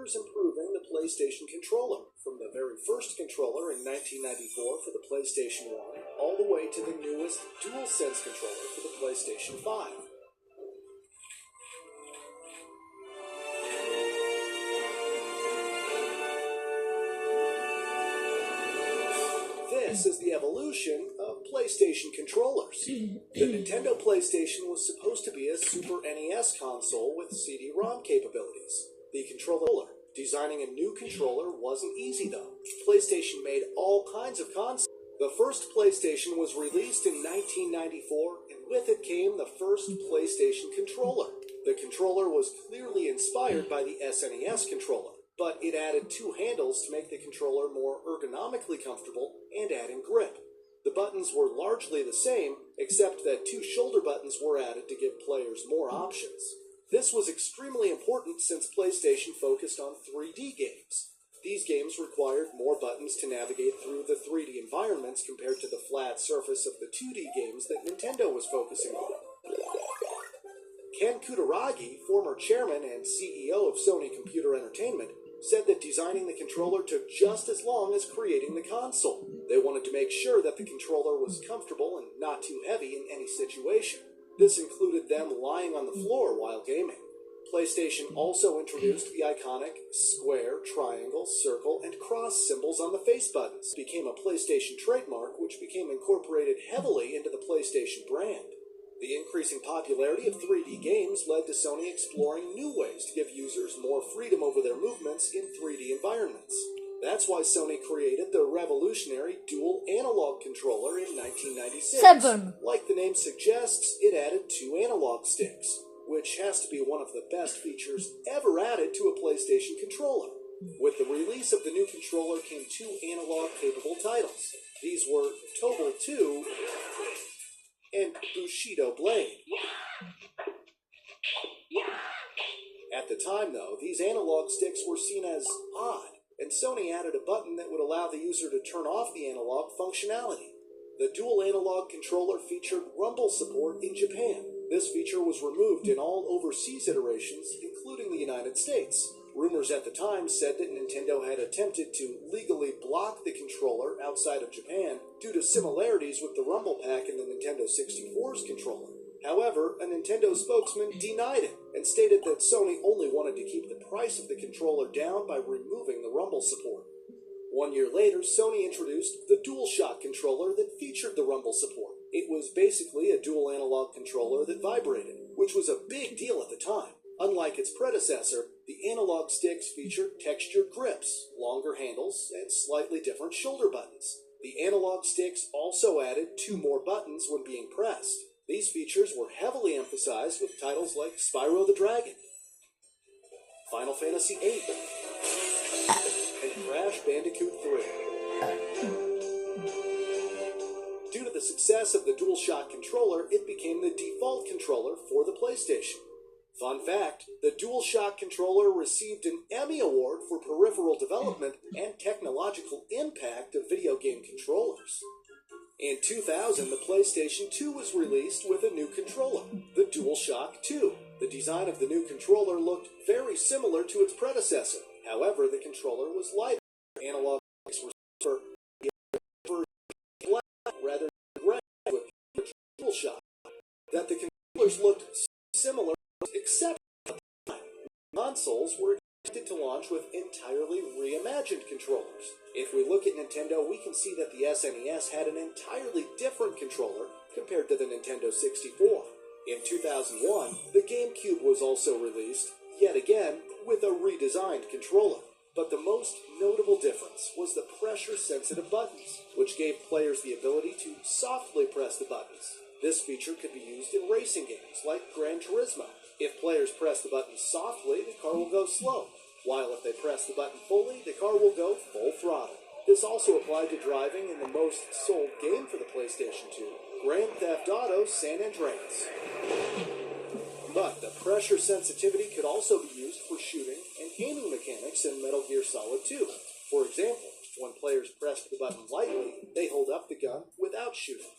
years improving the PlayStation controller, from the very first controller in 1994 for the PlayStation 1, all the way to the newest DualSense controller for the PlayStation 5. This is the evolution of PlayStation controllers. The Nintendo PlayStation was supposed to be a Super NES console with CD-ROM capabilities. The controller. Designing a new controller wasn't easy though. PlayStation made all kinds of consoles. The first PlayStation was released in 1994, and with it came the first PlayStation controller. The controller was clearly inspired by the SNES controller, but it added two handles to make the controller more ergonomically comfortable and adding grip. The buttons were largely the same, except that two shoulder buttons were added to give players more options. This was extremely important since PlayStation focused on 3D games. These games required more buttons to navigate through the 3D environments compared to the flat surface of the 2D games that Nintendo was focusing on. Ken Kutaragi, former chairman and CEO of Sony Computer Entertainment, said that designing the controller took just as long as creating the console. They wanted to make sure that the controller was comfortable and not too heavy in any situation. This included them lying on the floor while gaming. PlayStation also introduced the iconic square, triangle, circle, and cross symbols on the face buttons. It became a PlayStation trademark, which became incorporated heavily into the PlayStation brand. The increasing popularity of 3D games led to Sony exploring new ways to give users more freedom over their movements in 3D environments. That's why Sony created the revolutionary dual analog controller in 1996. Like the name suggests, it added two analog sticks, which has to be one of the best features ever added to a PlayStation controller. With the release of the new controller came two analog-capable titles. These were Toggle 2 and Bushido Blade. At the time, though, these analog sticks were seen as odd, and Sony added a button that would allow the user to turn off the analog functionality. The dual analog controller featured rumble support in Japan. This feature was removed in all overseas iterations, including the United States. Rumors at the time said that Nintendo had attempted to legally block the controller outside of Japan due to similarities with the rumble pack in the Nintendo 64's controller. However, a Nintendo spokesman denied it and stated that Sony only wanted to keep the price of the controller down by removing the rumble support. 1 year later, Sony introduced the DualShock controller that featured the rumble support. It was basically a dual analog controller that vibrated, which was a big deal at the time. Unlike its predecessor, the analog sticks featured textured grips, longer handles, and slightly different shoulder buttons. The analog sticks also added two more buttons when being pressed. These features were heavily emphasized with titles like Spyro the Dragon, Final Fantasy VIII, and Crash Bandicoot 3. Due to the success of the DualShock controller, it became the default controller for the PlayStation. Fun fact, the DualShock controller received an Emmy Award for peripheral development and technological impact of video game controllers. In 2000, the PlayStation 2 was released with a new controller, the DualShock 2. The design of the new controller looked very similar to its predecessor. However, the controller was lighter. Analog sticks were black rather than gray with the DualShock. That the controllers looked similar, except at the time. Consoles were expected to launch with entirely reimagined controllers. If we look at Nintendo, we can see that the SNES had an entirely different controller compared to the Nintendo 64. In 2001, the GameCube was also released, yet again, with a redesigned controller. But the most notable difference was the pressure-sensitive buttons, which gave players the ability to softly press the buttons. This feature could be used in racing games like Gran Turismo. If players press the button softly, the car will go slow, while if they press the button fully, the car will go full throttle. This also applied to driving in the most sold game for the PlayStation 2, Grand Theft Auto San Andreas. But the pressure sensitivity could also be used for shooting and aiming mechanics in Metal Gear Solid 2. For example, when players press the button lightly, they hold up the gun without shooting.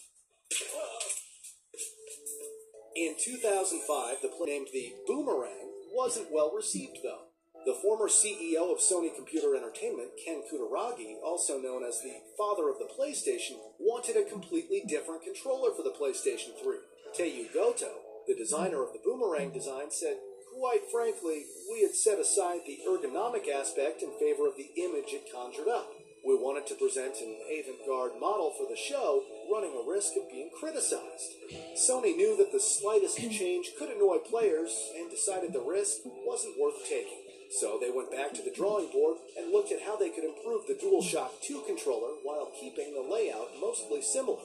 In 2005, the play named the Boomerang wasn't well received, though. The former CEO of Sony Computer Entertainment, Ken Kutaragi, also known as the father of the PlayStation, wanted a completely different controller for the PlayStation 3. Teiyu Goto, the designer of the Boomerang design, said, "Quite frankly, we had set aside the ergonomic aspect in favor of the image it conjured up. We wanted to present an avant-garde model for the show, running a risk of being criticized. Sony knew that the slightest change could annoy players and decided the risk wasn't worth taking. So they went back to the drawing board and looked at how they could improve the DualShock 2 controller while keeping the layout mostly similar."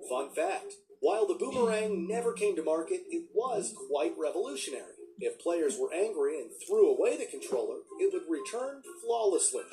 Fun fact, while the Boomerang never came to market, it was quite revolutionary. If players were angry and threw away the controller, it would return flawlessly.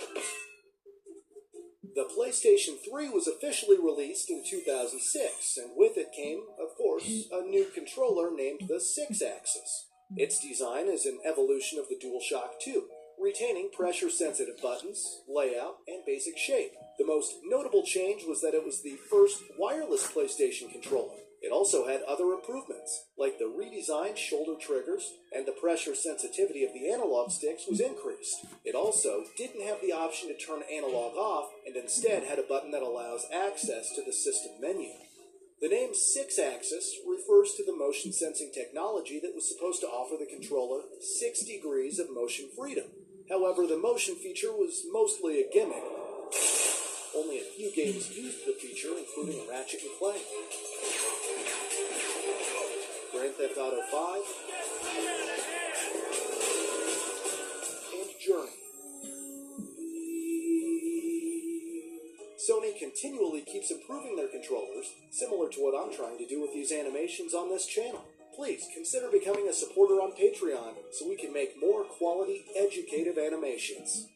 The PlayStation 3 was officially released in 2006, and with it came, of course, a new controller named the 6-axis. Its design is an evolution of the DualShock 2, retaining pressure-sensitive buttons, layout, and basic shape. The most notable change was that it was the first wireless PlayStation controller. It also had other improvements, like the redesigned shoulder triggers, and the pressure sensitivity of the analog sticks was increased. It also didn't have the option to turn analog off, and instead had a button that allows access to the system menu. The name 6-axis refers to the motion sensing technology that was supposed to offer the controller 6 degrees of motion freedom. However, the motion feature was mostly a gimmick. Only a few games used the feature, including Ratchet & Clank, Grand Theft Auto 5, and Journey. Sony continually keeps improving their controllers, similar to what I'm trying to do with these animations on this channel. Please consider becoming a supporter on Patreon so we can make more quality, educative animations.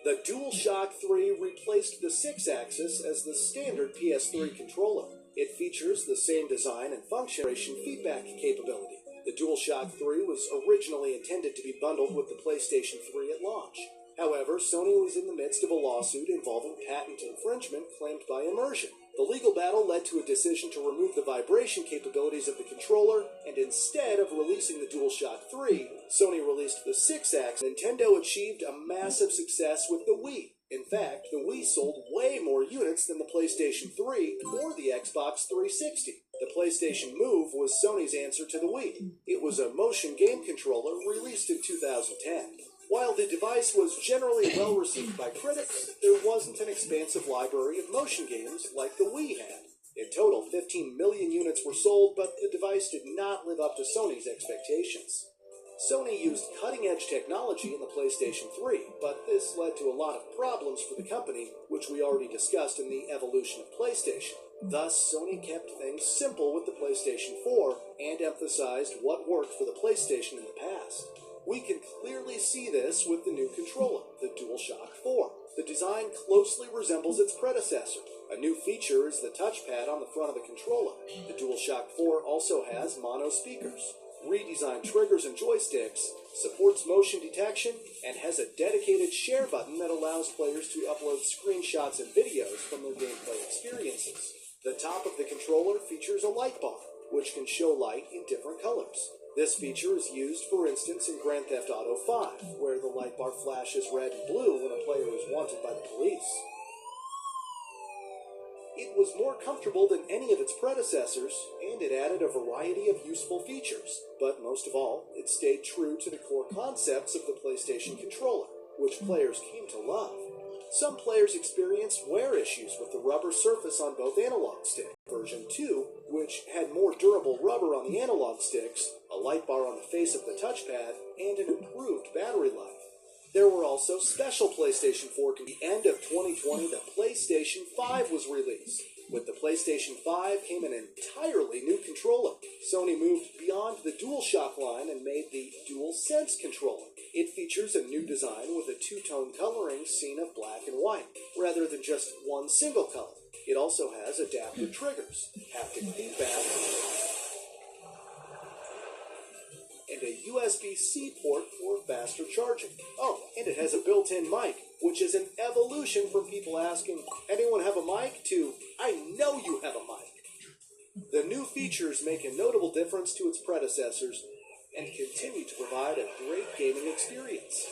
The DualShock 3 replaced the 6-axis as the standard PS3 controller. It features the same design and function feedback capability. The DualShock 3 was originally intended to be bundled with the PlayStation 3 at launch. However, Sony was in the midst of a lawsuit involving patent infringement claimed by Immersion. The legal battle led to a decision to remove the vibration capabilities of the controller, and instead of releasing the DualShock 3, Sony released the 6-axis. Nintendo achieved a massive success with the Wii. In fact, the Wii sold way more units than the PlayStation 3 or the Xbox 360. The PlayStation Move was Sony's answer to the Wii. It was a motion game controller released in 2010. While the device was generally well received by critics, there wasn't an expansive library of motion games like the Wii had. In total, 15 million units were sold, but the device did not live up to Sony's expectations. Sony used cutting-edge technology in the PlayStation 3, but this led to a lot of problems for the company, which we already discussed in the evolution of PlayStation. Thus, Sony kept things simple with the PlayStation 4 and emphasized what worked for the PlayStation in the past. We can clearly see this with the new controller, the DualShock 4. The design closely resembles its predecessor. A new feature is the touchpad on the front of the controller. The DualShock 4 also has mono speakers, redesigned triggers and joysticks, supports motion detection, and has a dedicated share button that allows players to upload screenshots and videos from their gameplay experiences. The top of the controller features a light bar, which can show light in different colors. This feature is used, for instance, in Grand Theft Auto 5, where the light bar flashes red and blue when a player is wanted by the police. It was more comfortable than any of its predecessors, and it added a variety of useful features. But most of all, it stayed true to the core concepts of the PlayStation controller, which players came to love. Some players experienced wear issues with the rubber surface on both analog sticks. Version 2, which had more durable rubber on the analog sticks, a light bar on the face of the touchpad, and an improved battery life. There were also special PlayStation 4. At the end of 2020, the PlayStation 5 was released. With the PlayStation 5 came an entirely new controller. Sony moved beyond the DualShock line and made the DualSense controller. It features a new design with a two-tone coloring scheme of black and white, rather than just one single color. It also has adaptive triggers, haptic feedback, and a USB-C port for faster charging. Oh, and it has a built-in mic, which is an evolution from people asking, "Anyone have a mic?" to, "I know you have a mic." The new features make a notable difference to its predecessors, and continue to provide a great gaming experience.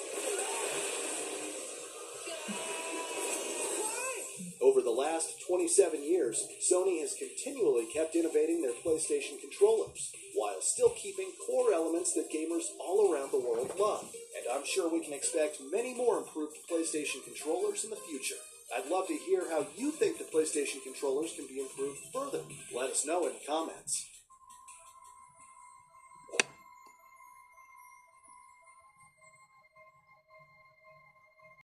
Over the last 27 years, Sony has continually kept innovating their PlayStation controllers, while still keeping core elements that gamers all around the world love. And I'm sure we can expect many more improved PlayStation controllers in the future. I'd love to hear how you think the PlayStation controllers can be improved further. Let us know in the comments.